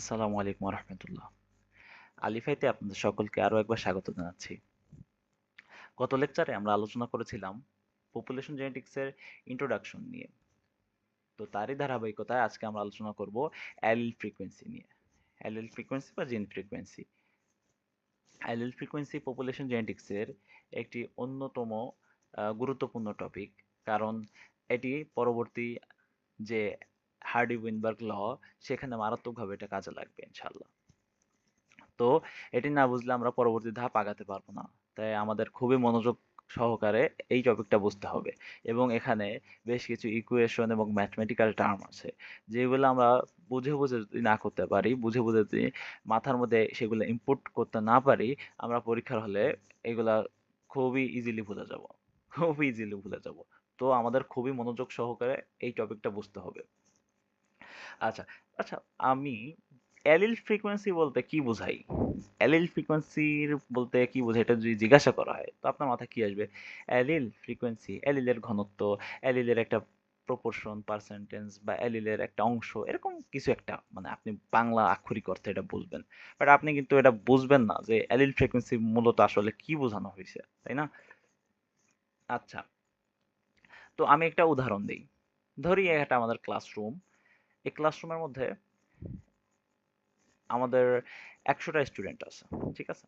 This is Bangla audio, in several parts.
আসসালামু আলাইকুম রহমতুল্লাহ। আলিফাইতে আপনাদের সকলকে আরো একবার স্বাগত জানাচ্ছি। গত লেকচারে আমরা আলোচনা করেছিলাম পপুলেশন জেনেটিক্স এর ইন্ট্রোডাকশন নিয়ে। তো তারই ধারাবাহিকতায় আজকে আমরা আলোচনা করব অ্যালিল ফ্রিকোয়েন্সি নিয়ে। অ্যালিল ফ্রিকোয়েন্সি বা জিন frequency. Allele frequency population genetics এর একটি অন্যতম গুরুত্বপূর্ণ টপিক, কারণ এটি পরবর্তী যে হার্ডি উইনবার্গ ল, সেখানে মারাত্মকভাবে এটা কাজে লাগবে ইনশাআল্লাহ। তো এটি না বুঝলে আমরা পরবর্তী ধাপ আগাতে পারবো না। তাই আমাদের খুবই মনোযোগ সহকারে এই টপিকটা বুঝতে হবে। এবং এখানে বেশ কিছু ইকুয়েশন এবং ম্যাথমেটিক্যাল টার্ম আছে, যেগুলো আমরা বুঝে বুঝে যদি না করতে পারি, বুঝে বুঝে যদি মাথার মধ্যে সেগুলো ইনপুট করতে না পারি, আমরা পরীক্ষার হলে এগুলা খুবই ইজিলি ভুলে যাব। খুবই ইজিলি ভুলে যাব। তো আমাদের খুবই মনোযোগ সহকারে এই টপিকটা বুঝতে হবে। আচ্ছা, আচ্ছা, আমি অ্যালিল ফ্রিকোয়েন্সি বলতে কি বোঝাই? অ্যালিল ফ্রিকোয়েন্সির বলতে কি বোঝায়, এটা যদি জিজ্ঞাসা করা হয়, তো আপনার মাথায় কি আসবে? অ্যালিল ফ্রিকোয়েন্সি, অ্যালিলের ঘনত্ব, অ্যালিলের একটা প্রপোর্শন, পার্সেন্টেজ বা অ্যালিলের একটা অংশ, এরকম কিছু একটা, মানে আপনি বাংলা আক্ষরিক অর্থে এটা বুঝবেন। বাট আপনি কিন্তু এটা বুঝবেন না যে অ্যালিল ফ্রিকোয়েন্সি মূলত আসলে কি বোঝানো হয়েছে, তাই না? আচ্ছা, তো আমি একটা উদাহরণ দিই। ধরি এটা আমাদের ক্লাসরুম। এই ক্লাসরুমের মধ্যে আমাদের ১০০টা স্টুডেন্ট আছে। ঠিক আছে?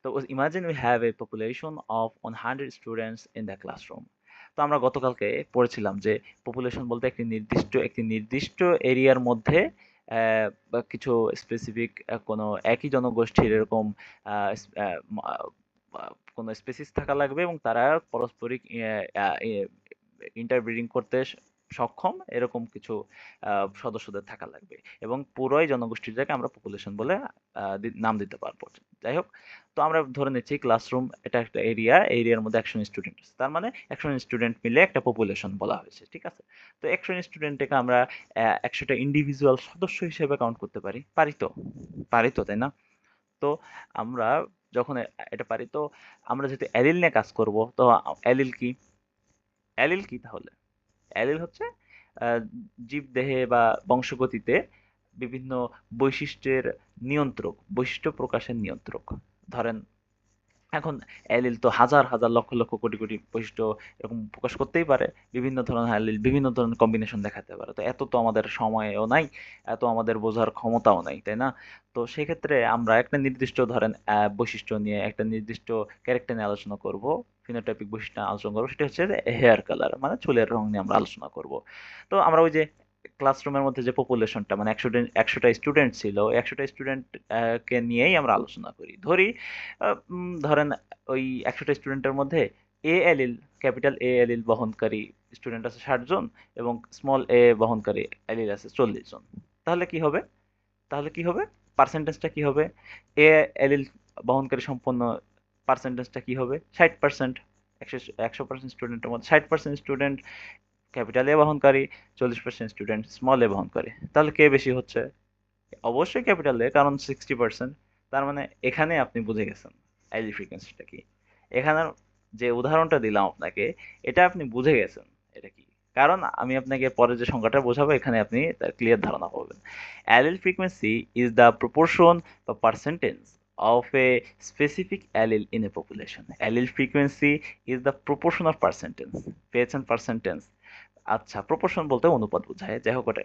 তো imagine we have a population of 100 students in the classroom. তো আমরা গতকালকে পড়েছিলাম যে পপুলেশন বলতে একটি নির্দিষ্ট এরিয়ার মধ্যে বা কিছু স্পেসিফিক কোনো একই জনগোষ্ঠীর এরকম আহ, স- আহ, ম- আহ, কোনো স্পেসিস থাকা লাগবে, এবং তারা পারস্পরিক ইন্টারব্রিডিং করতে সক্ষম এরকম কিছু সদস্যদের থাকা লাগবে, এবং পুরোই জনগোষ্ঠীটাকে আমরা পপুলেশন বলে নাম দিতে পারবো। যাই হোক, তো আমরা ধরে নিচ্ছি ক্লাসরুম এটা একটা এরিয়ার মধ্যে 100 স্টুডেন্ট আছে, তার মানে 100 স্টুডেন্ট মিলে একটা পপুলেশন বলা হয়েছে। ঠিক আছে? তো 100 স্টুডেন্টকে আমরা 100টা ইন্ডিভিজুয়াল সদস্য হিসেবে কাউন্ট করতে পারি, পারি তো, তাই না? তো আমরা যখন এটা পারি, তো আমরা যেহেতু অ্যালিল নিয়ে কাজ করব, তো অ্যালিল কি তাহলে? অ্যালিল হচ্ছে আহ, জীবদেহে বা বংশগতিতে বিভিন্ন বৈশিষ্ট্যের বৈশিষ্ট্য প্রকাশের নিয়ন্ত্রক। ধরেন, এখন অ্যালিল তো হাজার হাজার লক্ষ লক্ষ কোটি কোটি বৈশিষ্ট্য এরকম প্রকাশ করতেই পারে। বিভিন্ন ধরনের অ্যালিল বিভিন্ন ধরনের কম্বিনেশন দেখাতে পারে। তো এত তো আমাদের সময়ও নাই, এত আমাদের বোঝার ক্ষমতাও নাই, তাই না? তো সেক্ষেত্রে আমরা একটা নির্দিষ্ট ধরেন বৈশিষ্ট্য নিয়ে একটা নির্দিষ্ট ক্যারেক্টার নিয়ে আলোচনা করব। ফিনোটাইপিক বৈশিষ্ট্য নিয়ে আলোচনা করবো, সেটা হচ্ছে হেয়ার কালার, মানে চুলের রং নিয়ে আমরা আলোচনা করব। তো আমরা ওই যে ক্লাসরুমের মধ্যে যে পপুলেশনটা, মানে 100টা স্টুডেন্ট ছিল, 100টা স্টুডেন্ট কে নিয়েই আমরা আলোচনা করি। ধরেন ওই 100টা স্টুডেন্টের মধ্যে এ এলিল ক্যাপিটাল এ এলিল বহনকারী স্টুডেন্ট আছে 60 জন, এবং স্মল এ বহনকারী এলিল আছে 40 জন। তাহলে কি হবে? পার্সেন্টেজটা কি হবে? এ এলিল বহনকারী সম্পন্ন পার্সেন্টেজটা কি হবে? 60%। 100% স্টুডেন্টের মধ্যে 60% স্টুডেন্ট ক্যাপিটাল এ বহনকারী, 40% স্টুডেন্ট স্মল এ বহনকারী। তাহলে কে বেশি হচ্ছে? অবশ্যই ক্যাপিটাল এ, কারণ 60%। তার মানে এখানে আপনি বুঝে গেছেন আইডি ফ্রিকোয়েন্সিটা কি। এখানে যে উদাহরণটা দিলাম আপনাকে, এটা আপনি বুঝে গেছেন এটা কি। কারণ আমি আপনাকে পরে যে সংখ্যাটা বোঝাবো, এখানে আপনি তার ক্লিয়ার ধারণা পাবেন। Allele frequency is the proportion বা percentage of a specific allele in a population. Allele frequency is the proportion of percentage. পেয়েছেন পার্সেন্টেজ? আচ্ছা, প্রপোর্শন বলতে অনুপাত বোঝায়। যাই হোক, ওটা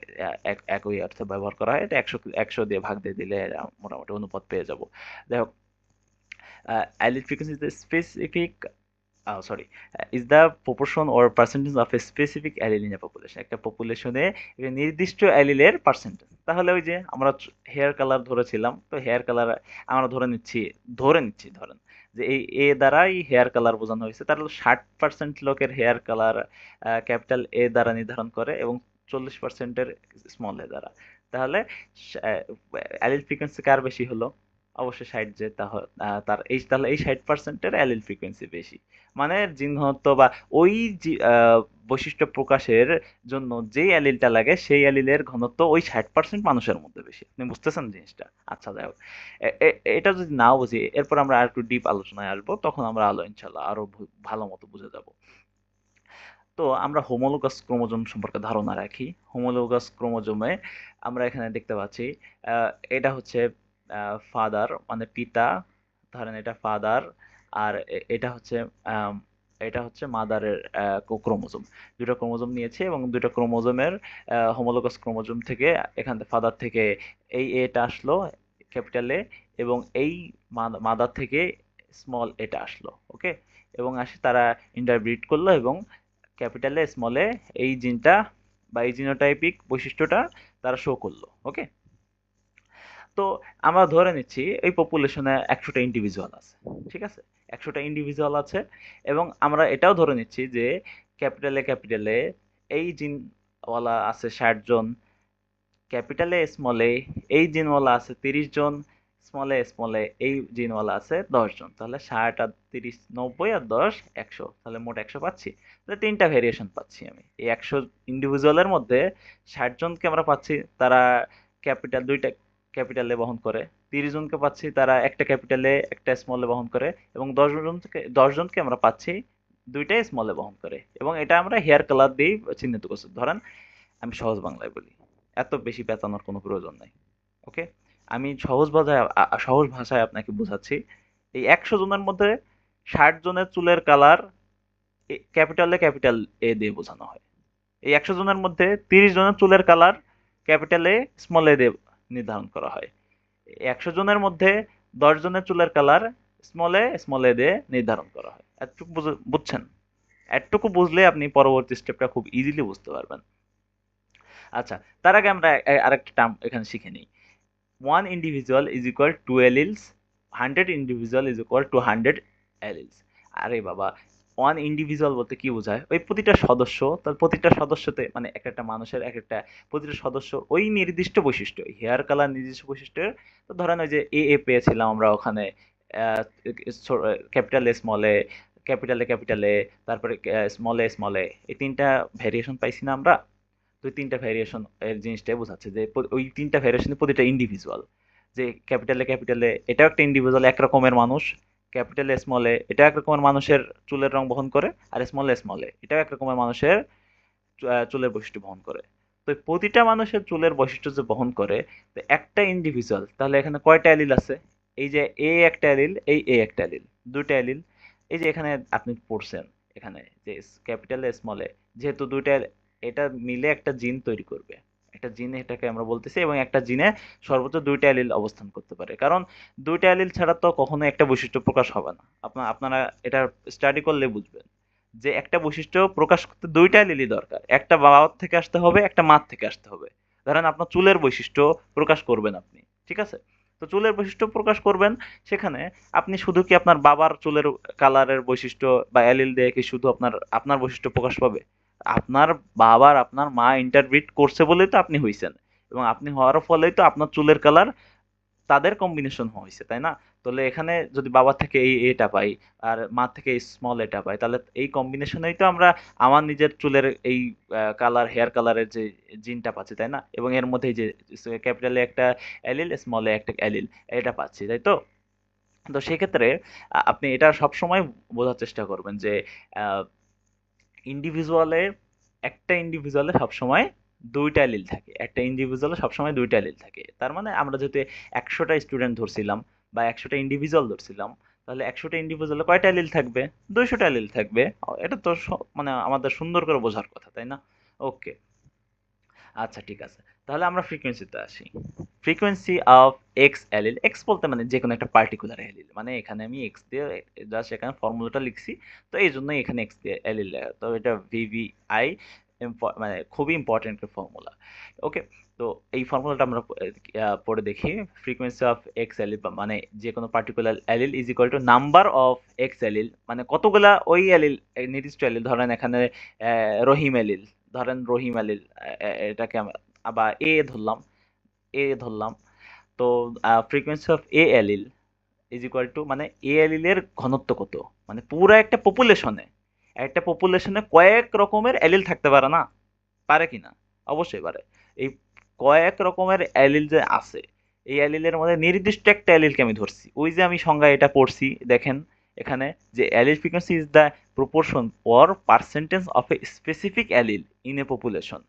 একই অর্থে ব্যবহার করা হয়। এটা 100 দিয়ে ভাগ দিয়ে দিলে মোটামুটি অনুপাত পেয়ে যাব। যাই হোক, allele frequency is the specific sorry is the proportion or percentage of a specific allele in a population. একটা পপুলেশনে একটা নির্দিষ্ট অ্যালিলের পার্সেন্টেজ। তাহলে ওই যে আমরা হেয়ার কালার ধরেছিলাম, তো হেয়ার কালার আমরা ধরে নিচ্ছি ধরেন যে এই এ দ্বারাই হেয়ার কালার বোঝানো হয়েছে, তাহলে 60% লোকের হেয়ার কালার ক্যাপিটাল এ দ্বারা নির্ধারণ করে, এবং 40%-এর স্মল এ দ্বারা। তাহলে অ্যালিল ফ্রিকোয়েন্সি কার বেশি হলো? অবশ্যই 60, যে তাহলে এই 60%-এর অ্যালিল ফ্রিকোয়েন্সি বেশি। মানে জিন ঘনত্ব বা ওই বৈশিষ্ট্য প্রকাশের জন্য যেই অ্যালিলটা লাগে, সেই অ্যালিলের ঘনত্ব ওই 60% মানুষের মধ্যে বেশি। আপনি বুঝতেছেন জিনিসটা? আচ্ছা, যাই হোক, এটা যদি নাও বুঝি, এরপর আমরা আর একটু ডিপ আলোচনায় আসবো, তখন আমরা ইনশাল্লাহ আরো ভালো মতো বুঝে যাব। তো আমরা হোমোলোগাস ক্রোমোজোম সম্পর্কে ধারণা রাখি। হোমোলোগাস ক্রোমোজোমে আমরা এখানে দেখতে পাচ্ছি এটা হচ্ছে ফাদার মানে পিতা, ধরেন এটা ফাদার, আর এটা হচ্ছে আম, এটা হচ্ছে মাদারের ক্রোমোজোম। দুটো ক্রোমোজোম নিয়েছে এবং দুটো ক্রোমোজোমের হোমোলোগাস ক্রোমোজোম থেকে এখান থেকে ফাদার থেকে এই এটা আসলো ক্যাপিটাল এ, এবং এই মাদার থেকে স্মল এটা আসলো। ওকে, এবং আসে তারা ইন্টারব্রিড করলো এবং ক্যাপিটাল এ স্মল এ এই জিনটা বা এই জিনোটাইপিক বৈশিষ্ট্যটা তারা শো করলো। ওকে, তো আমরা ধরে নিচ্ছি এই পপুলেশনে 100টা ইন্ডিভিজুয়াল আছে, ঠিক আছে, 100টা ইন্ডিভিজুয়াল আছে, এবং আমরা এটাও ধরে নিচ্ছি যে ক্যাপিটালে এই জিনওয়ালা আছে 60 জন, ক্যাপিটালে স্মলে এই জিনওয়ালা আছে 30 জন, স্মলে এই জিনওয়ালা আছে 10 জন। তাহলে 60 আর 30 90 আর 10 100, তাহলে মোট 100 পাচ্ছি। তাহলে তিনটা ভেরিয়েশন পাচ্ছি আমি এই 100 ইন্ডিভিজুয়ালের মধ্যে। 60 জনকে আমরা পাচ্ছি তারা দুইটা ক্যাপিটালে বহন করে, 30 জনকে পাচ্ছি তারা একটা ক্যাপিটালে একটা স্মলে বহন করে, এবং 10 জনকে আমরা পাচ্ছি দুইটাই স্মলে বহন করে। এবং এটা আমরা হেয়ার কালার দিয়েই চিহ্নিত করছি। ধরেন আমি সহজ বাংলায় বলি, এত বেশি পেঁচানোর কোনো প্রয়োজন নাই। ওকে, আমি সহজ ভাষায় আপনাকে বোঝাচ্ছি। এই 100 জনের মধ্যে 60 জনের চুলের কালার ক্যাপিটাল এ দিয়ে বোঝানো হয়। এই 100 জনের মধ্যে 30 জনের চুলের কালার ক্যাপিটাল এ স্মল এ দিয়ে নির্ধারণ করা হয়। 100 জনের মধ্যে 10 জনের চুলের কালার স্মল এ দিয়ে নির্ধারণ করা হয়। এতটুকু বুঝছেন? এতটুকু বুঝলে আপনি পরবর্তী স্টেপটা খুব ইজিলি বুঝতে পারবেন। আচ্ছা, তার আগে আমরা আরেকটা টার্ম এখানে শিখে নিই। 1 individual is equal to alleles, 100 individual is equal to 100 alleles। আরে বাবা, 1 individual বলতে কি বোঝায়? ওই প্রতিটা সদস্য, তার প্রতিটা সদস্যতে মানে এক একটা মানুষের এক একটা প্রতিটা সদস্য ওই নির্দিষ্ট বৈশিষ্ট্য, হেয়ার কালার নির্দিষ্ট বৈশিষ্ট্যের। তো ধরেন ওই যে এ পেয়েছিলাম আমরা ওখানে capital a small A, capital A, তারপরে স্মল এ, এই তিনটা ভেরিয়েশন পাইছি না আমরা? তো ওই তিনটা ভেরিয়েশন এর জিনিসটাই বোঝাচ্ছে যে ওই তিনটা ভেরিয়েশনে প্রতিটা ইন্ডিভিজুয়াল। যে ক্যাপিটালে এটাও একটা ইন্ডিভিজুয়াল, এক রকমের মানুষ। ক্যাপিটালে স্মলে এটাও এক রকমের মানুষের চুলের রং বহন করে, আর স্মলে এটাও এক রকমের মানুষের চুলের বৈশিষ্ট্য বহন করে। তো এই প্রতিটা মানুষের চুলের বৈশিষ্ট্য যে বহন করে, তো একটা ইন্ডিভিজুয়াল তাহলে এখানে কয়টা অ্যালিল আছে? এই যে এ একটা অ্যালিল, এই এ একটা অ্যালিল, দুইটা অ্যালিল। এই যে এখানে আপনি পড়ছেন এখানে যে ক্যাপিটালে স্মলে, যেহেতু দুইটা, এটা মিলে একটা জিন তৈরি করবে, একটা জিন এটাকে আমরা বলতেছি, এবং একটা জিনে সর্বোচ্চ দুইটা অ্যালিল অবস্থান করতে পারে, কারণ দুইটা অ্যালিল ছাড়া তো কখনো একটা বৈশিষ্ট্য প্রকাশ হবে না। আপনারা এটা স্টাডি করলে বুঝবেন যে একটা বৈশিষ্ট্য প্রকাশ করতে দুইটা অ্যালিলই দরকার, একটা বাবার থেকে আসতে হবে, একটা মার থেকে আসতে হবে। ধরেন আপনার চুলের বৈশিষ্ট্য প্রকাশ করবেন আপনি, ঠিক আছে, তো চুলের বৈশিষ্ট্য প্রকাশ করবেন, সেখানে আপনি শুধু কি আপনার বাবার চুলের কালারের বৈশিষ্ট্য বা অ্যালিল দিয়ে কি শুধু আপনার আপনার বৈশিষ্ট্য প্রকাশ পাবে? আপনার বাবার আপনার মা ইন্টারব্রিড করছে বলেই তো আপনি হইছেন, এবং আপনি হওয়ার ফলেই তো আপনার চুলের কালার তাদের কম্বিনেশন হয়েছে, তাই না? তাহলে এখানে যদি বাবা থেকে এই এটা পাই আর মা থেকে এই স্মল এটা পাই, তাহলে এই কম্বিনেশনেই তো আমরা আমার নিজের চুলের এই কালার, হেয়ার কালারের যে জিনটা পাচ্ছি, তাই না? এবং এর মধ্যে যে ক্যাপিটালে একটা অ্যালিল, স্মলে একটা অ্যালিল, এটা পাচ্ছি, তাই তো? তো সেক্ষেত্রে আপনি এটা সবসময় বোঝার চেষ্টা করবেন যে ইন্ডিভিজুয়ালে একটা ইন্ডিভিজুয়ালে সবসময় দুইটা অ্যালিল থাকে, একটা ইন্ডিভিজুয়ালে সবসময় দুইটা অ্যালিল থাকে। তার মানে আমরা যেহেতু 100টা স্টুডেন্ট ধরছিলাম বা 100টা ইন্ডিভিজুয়াল ধরছিলাম, তাহলে 100টা ইন্ডিভিজুয়ালে কয়টা অ্যালিল থাকবে? 200টা অ্যালিল থাকবে। এটা তো মানে আমাদের সুন্দর করে বোঝার কথা, তাই না? ওকে, আচ্ছা ঠিক আছে। তাহলে আমরা ফ্রিকোয়েন্সিতে আসি। Frequency of x allele, x বলতে মানে যে কোনো একটা পার্টিকুলার অ্যালিল, মানে এখানে আমি এক্স দিয়ে জাস্ট এখানে ফর্মুলাটা লিখছি, তো এই জন্যই এখানে এক্স দিয়ে অ্যালিল লেখা, তো এটা ভিভিআই, মানে খুবই ইম্পর্টেন্ট একটা ফর্মুলা। ওকে, তো এই ফর্মুলাটা আমরা পড়ে দেখি। ফ্রিকোয়েন্সি অফ এক্স অ্যালিল মানে যে কোনো particular allele is equal to number of x allele, মানে কতগুলা ওই অ্যালিল, নির্দিষ্ট অ্যালিল, ধরেন এখানে রহিম অ্যালিল, ধরেন রহিম আলীর এটাকে আবার এ ধরলাম, তো frequency of A allele is equal to, মানে এ অ্যালিলের ঘনত্ব কত, মানে পুরো একটা পপুলেশনে কয়েক রকমের অ্যালিল থাকতে পারে না? পারে কি না? অবশ্যই পারে। এই কয়েক রকমের অ্যালিল যে আছে, এই অ্যালিলের মধ্যে নির্দিষ্ট একটা অ্যালিলকে আমি ধরছি, ওই যে আমি সংজ্ঞা এটা পড়ছি দেখেন, এখানে যে allele frequency is the proportion or percentage of a specific allele in a population.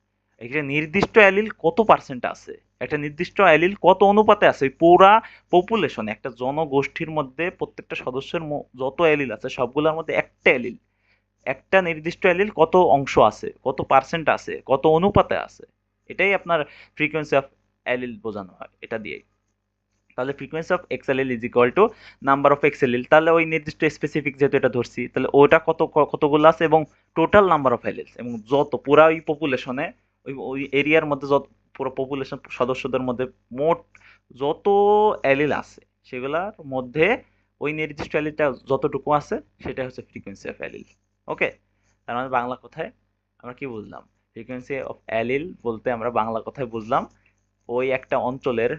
একটা নির্দিষ্ট অ্যালিল কত পার্সেন্ট আছে, একটা নির্দিষ্ট অ্যালিল কত অনুপাতে আছে ওই পুরা পপুলেশনে, একটা জনগোষ্ঠীর মধ্যে প্রত্যেকটা সদস্যের যত অ্যালিল আছে সবগুলোর মধ্যে একটা অ্যালিল, একটা নির্দিষ্ট অ্যালিল কত অংশ আছে, কত পার্সেন্ট আছে, কত অনুপাতে আছে, এটাই আপনার ফ্রিকোয়েন্সি অফ অ্যালিল বোঝানো হয় এটা দিয়ে। তাহলে frequency of x allele is equal to number of x allele, তাহলে ওই নির্দিষ্ট স্পেসিফিক যেহেতু এটা ধরছি তাহলে ওটা কতগুলো আছে এবং টোটাল নাম্বার অফ অ্যালিলস, এবং যত পুরা ওই পপুলেশনে ওই ওই এরিয়ার মধ্যে যত পুরো পপুলেশন সদস্যদের মধ্যে মোট যত অ্যালিল আছে সেগুলোর মধ্যে ওই নির্দিষ্ট অ্যালিলটা যতটুকু আছে সেটা হচ্ছে ফ্রিকোয়েন্সি অফ অ্যালিল। ওকে, তার মানে বাংলা কথায় আমরা কি বুঝলাম, ফ্রিকোয়েন্সি অফ অ্যালিল বলতে আমরা বাংলা কথায় বুঝলাম ওই একটা অঞ্চলের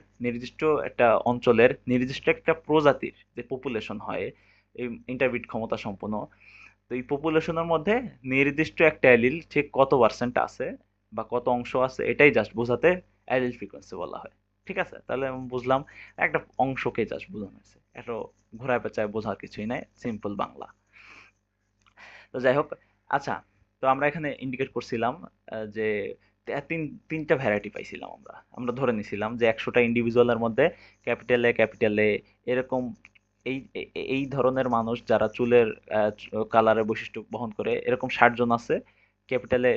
নির্দিষ্ট একটা প্রজাতির যে পপুলেশন হয় এই ইন্টারবিট ক্ষমতা সম্পন্ন, তো এই পপুলেশনের মধ্যে নির্দিষ্ট একটা অ্যালিল ঠিক কত পার্সেন্ট আছে বা কত অংশ আছে এটাই জাস্ট বোঝাতে অ্যালিল ফ্রিকোয়েন্সি বলা হয়। ঠিক আছে, তাহলে আমি বুঝলাম একটা অংশকে জাস্ট বোঝানো হয়েছে, এত ঘোরায় পেঁচায় বোঝার কিছুই নাই, সিম্পল বাংলা। তো যাই হোক, আচ্ছা, তো আমরা এখানে ইন্ডিকেট করছিলাম যে তিনটা ভ্যারাইটি পাইছিলাম আমরা আমরা ধরে নিছিলাম যে 100টা ইন্ডিভিজুয়ালের মধ্যে ক্যাপিটাল এ এরকম এই ধরনের মানুষ যারা চুলের কালারের বৈশিষ্ট্য বহন করে এরকম 60 জন আছে,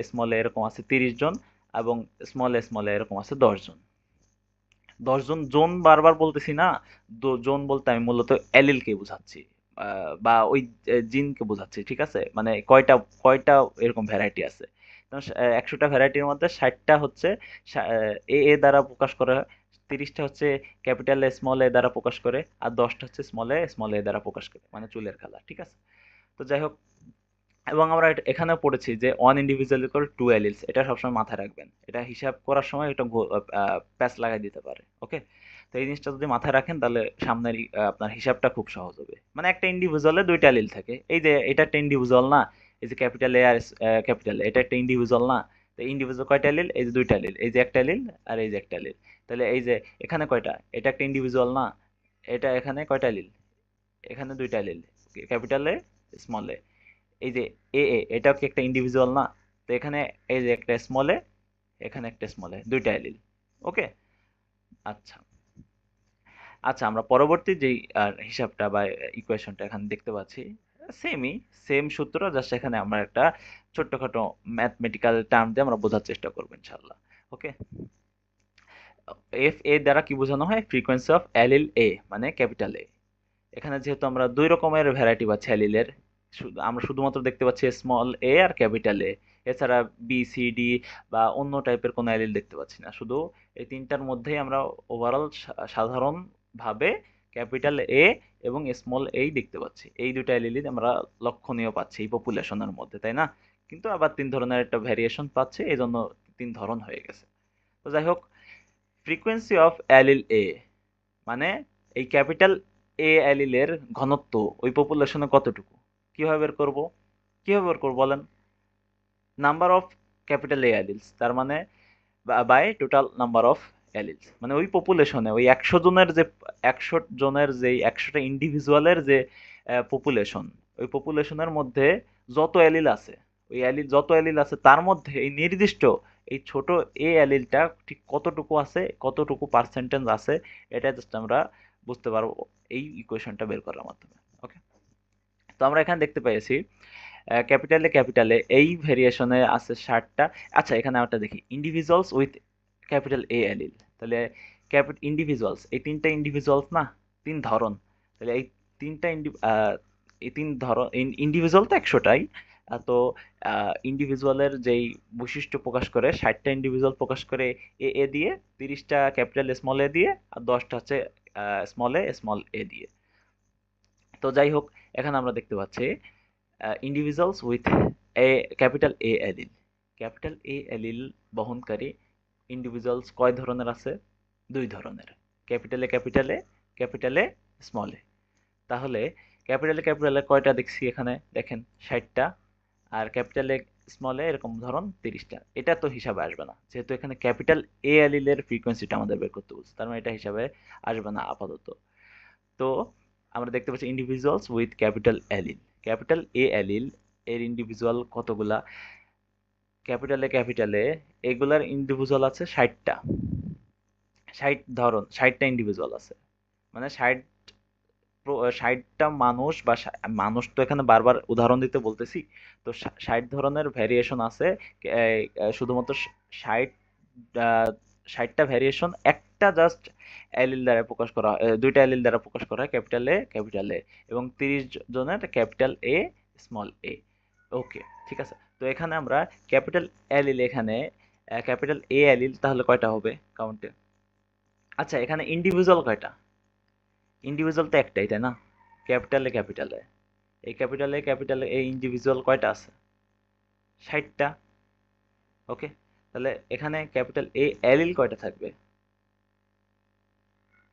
স্মল এ এরকম আছে 30 জন, এবং স্মল এ এরকম আছে 10 জন। 10 জন, জোন বারবার বলতেছি না, জোন বলতে আমি মূলত অ্যালিলকে বোঝাচ্ছি, বা ওই জিনকে বোঝাচ্ছি। ঠিক আছে, মানে কয়টা কয়টা এরকম ভ্যারাইটি আছে। 100টা ভ্যারাইটির মধ্যে 60টা হচ্ছে এ এ দ্বারা প্রকাশ করা হয়, 30টা হচ্ছে ক্যাপিটাল এ স্মল এ দ্বারা প্রকাশ করে, আর 10টা হচ্ছে স্মল এ দ্বারা প্রকাশ করে, মানে চুলের কালার। ঠিক আছে, তো যাই হোক, এবং আমরা এখানে পড়েছি যে ওয়ান ইন্ডিভিজুয়াল ইকুয়াল টু অ্যালিলস, এটা সবসময় মাথায় রাখবেন, এটা হিসাব করার সময় এটা প্যাচ লাগাই দিতে পারে। ওকে, তো এই জিনিসটা যদি মাথায় রাখেন তাহলে সামনের আপনার হিসাবটা খুব সহজ হবে। মানে একটা ইন্ডিভিজুয়ালে দুইটা অ্যালিল থাকে, এই যে এটা একটা ইন্ডিভিজুয়াল না, এই যে ক্যাপিটাল এ আর ক্যাপিটাল এটা একটা ইন্ডিভিজুয়াল না, তো ইন্ডিভিজুয়াল কয়টা অ্যালিল, এই যে দুইটা অ্যালিল, এই যে একটা অ্যালিল আর এই যে একটা অ্যালিল, তাহলে এই যে এখানে কয়টা, এটা একটা ইন্ডিভিজুয়াল না, এটা এখানে কয়টা অ্যালিল, এখানে দুইটা অ্যালিল, ক্যাপিটাল এ স্মল এ, এই যে এটাও কি একটা ইন্ডিভিজুয়াল না, তো এখানে এই যে একটা স্মল এ, এখানে একটা স্মল এ, দুইটা এলিল। ওকে, আচ্ছা, আচ্ছা, আমরা পরবর্তী যেই হিসাবটা বা ইকুয়েশনটা এখানে দেখতে পাচ্ছি, সেমই, সেম সূত্র, জাস্ট এখানে আমরা একটা ছোট্টখাটো ম্যাথমেটিক্যাল টার্ম দিয়ে আমরা বোঝার চেষ্টা করবো ইনশাল্লাহ। ওকে, এফ এ দ্বারা কি বোঝানো হয়, ফ্রিকোয়েন্সি অফ অ্যালিল এ মানে ক্যাপিটাল এ। এখানে যেহেতু আমরা দুই রকমের ভ্যারাইটি পাচ্ছি অ্যালিলের, আমরা শুধুমাত্র দেখতে পাচ্ছি small A R capital A, এছাড়া বি সি ডি বা অন্য টাইপের কোনো অ্যালিল দেখতে পাচ্ছি না, শুধু এই তিনটার মধ্যেই আমরা ওভারঅল সাধারণভাবে ক্যাপিটাল এ এবং স্মল এই দেখতে পাচ্ছি, এই দুটো অ্যালিলই আমরা লক্ষণীয় পাচ্ছি এই পপুলেশনের মধ্যে, তাই না? কিন্তু আবার তিন ধরনের একটা ভ্যারিয়েশন পাচ্ছে, এই জন্য তিন ধরন হয়ে গেছে। তো যাই হোক, ফ্রিকোয়েন্সি অফ অ্যালিল এ মানে এই ক্যাপিটাল এ অ্যালিলের ঘনত্ব ওই পপুলেশনে কতটুকু, কিভাবে বের করব, বলেন? নাম্বার অফ ক্যাপিটাল এ অ্যালিলস, তার মানে বাই টোটাল নাম্বার অফ অ্যালিলস, মানে ওই পপুলেশনে ওই 100 জনের যে 100টা ইন্ডিভিজুয়ালের যে পপুলেশন, ওই পপুলেশনের মধ্যে যত অ্যালিল আছে, ওই অ্যালিল যত অ্যালিল আছে তার মধ্যে এই নির্দিষ্ট এই ছোট এ অ্যালিলটা ঠিক কতটুকু আছে, কতটুকু পার্সেন্টেজ আছে, এটা জাস্ট আমরা বুঝতে পারবো এই ইকুয়েশনটা বের করার মাধ্যমে। ওকে, তো আমরা এখানে দেখতে পেয়েছি ক্যাপিটালে এই ভেরিয়েশনে আছে 60টা। আচ্ছা, এখানে একটা দেখি individuals with capital A allele, তাহলে ইন্ডিভিজুয়ালস, এই তিনটা ইন্ডিভিজুয়ালস না, তিন ধরন, তাহলে এই তিনটা এই তিন ধরন ইন্ডিভিজুয়াল তো 100টাই, তো ইন্ডিভিজুয়ালের যেই বৈশিষ্ট্য প্রকাশ করে 60টা ইন্ডিভিজুয়াল প্রকাশ করে এ এ দিয়ে, 30টা ক্যাপিটাল স্মল এ দিয়ে, আর 10টা হচ্ছে স্মল এ দিয়ে। তো যাই হোক, এখানে আমরা দেখতে পাচ্ছি individuals with a capital A allele, capital A allele বহনকারী ইন্ডিভিজুয়ালস কয় ধরনের আছে, দুই ধরনের, ক্যাপিটালে স্মল এ। তাহলে ক্যাপিটালে কয়টা দেখছি, এখানে দেখেন 60টা, আর ক্যাপিটালে স্মল এ এরকম ধরন 30টা। এটা তো হিসাবে আসবে না, যেহেতু এখানে ক্যাপিটাল এ অ্যালিলের ফ্রিকোয়েন্সিটা আমাদের বের করতে বলছে, তার মানে এটা হিসাবে আসবে না আপাতত। তো আমরা দেখতে পাচ্ছি individuals with capital allele. Capital A allele এর ইন্ডিভিজুয়াল কতগুলা? ক্যাপিটালে এগুলার ইন্ডিভিজুয়াল আছে 60টা। 60টা ইন্ডিভিজুয়াল আছে, মানে 60টা মানুষ বা মানুষ তো এখানে বারবার উদাহরণ দিতে বলতেছি, তো 60 ধরনের ভ্যারিয়েশন আছে। শুধুমাত্র 60 60টা ভ্যারিয়েশন একটা জাস্ট অ্যালিল দ্বারা প্রকাশ করা হয়, দুইটা অ্যালিল দ্বারা প্রকাশ করা হয়, ক্যাপিটাল এ এবং 30 জনের ক্যাপিটাল এ স্মল এ। ওকে, ঠিক আছে। তো এখানে আমরা ক্যাপিটাল অ্যালিল, এখানে ক্যাপিটাল এ অ্যালিল তাহলে কয়টা হবে কাউন্টে? আচ্ছা, এখানে ইন্ডিভিজুয়াল কয়টা? ইন্ডিভিজুয়াল তো একটাই, তাই না? ক্যাপিটালে এই ক্যাপিটালে এই ইন্ডিভিজুয়াল কয়টা আছে? 60টা। ওকে, তাহলে এখানে ক্যাপিটাল এ অ্যালিল কয়টা থাকবে?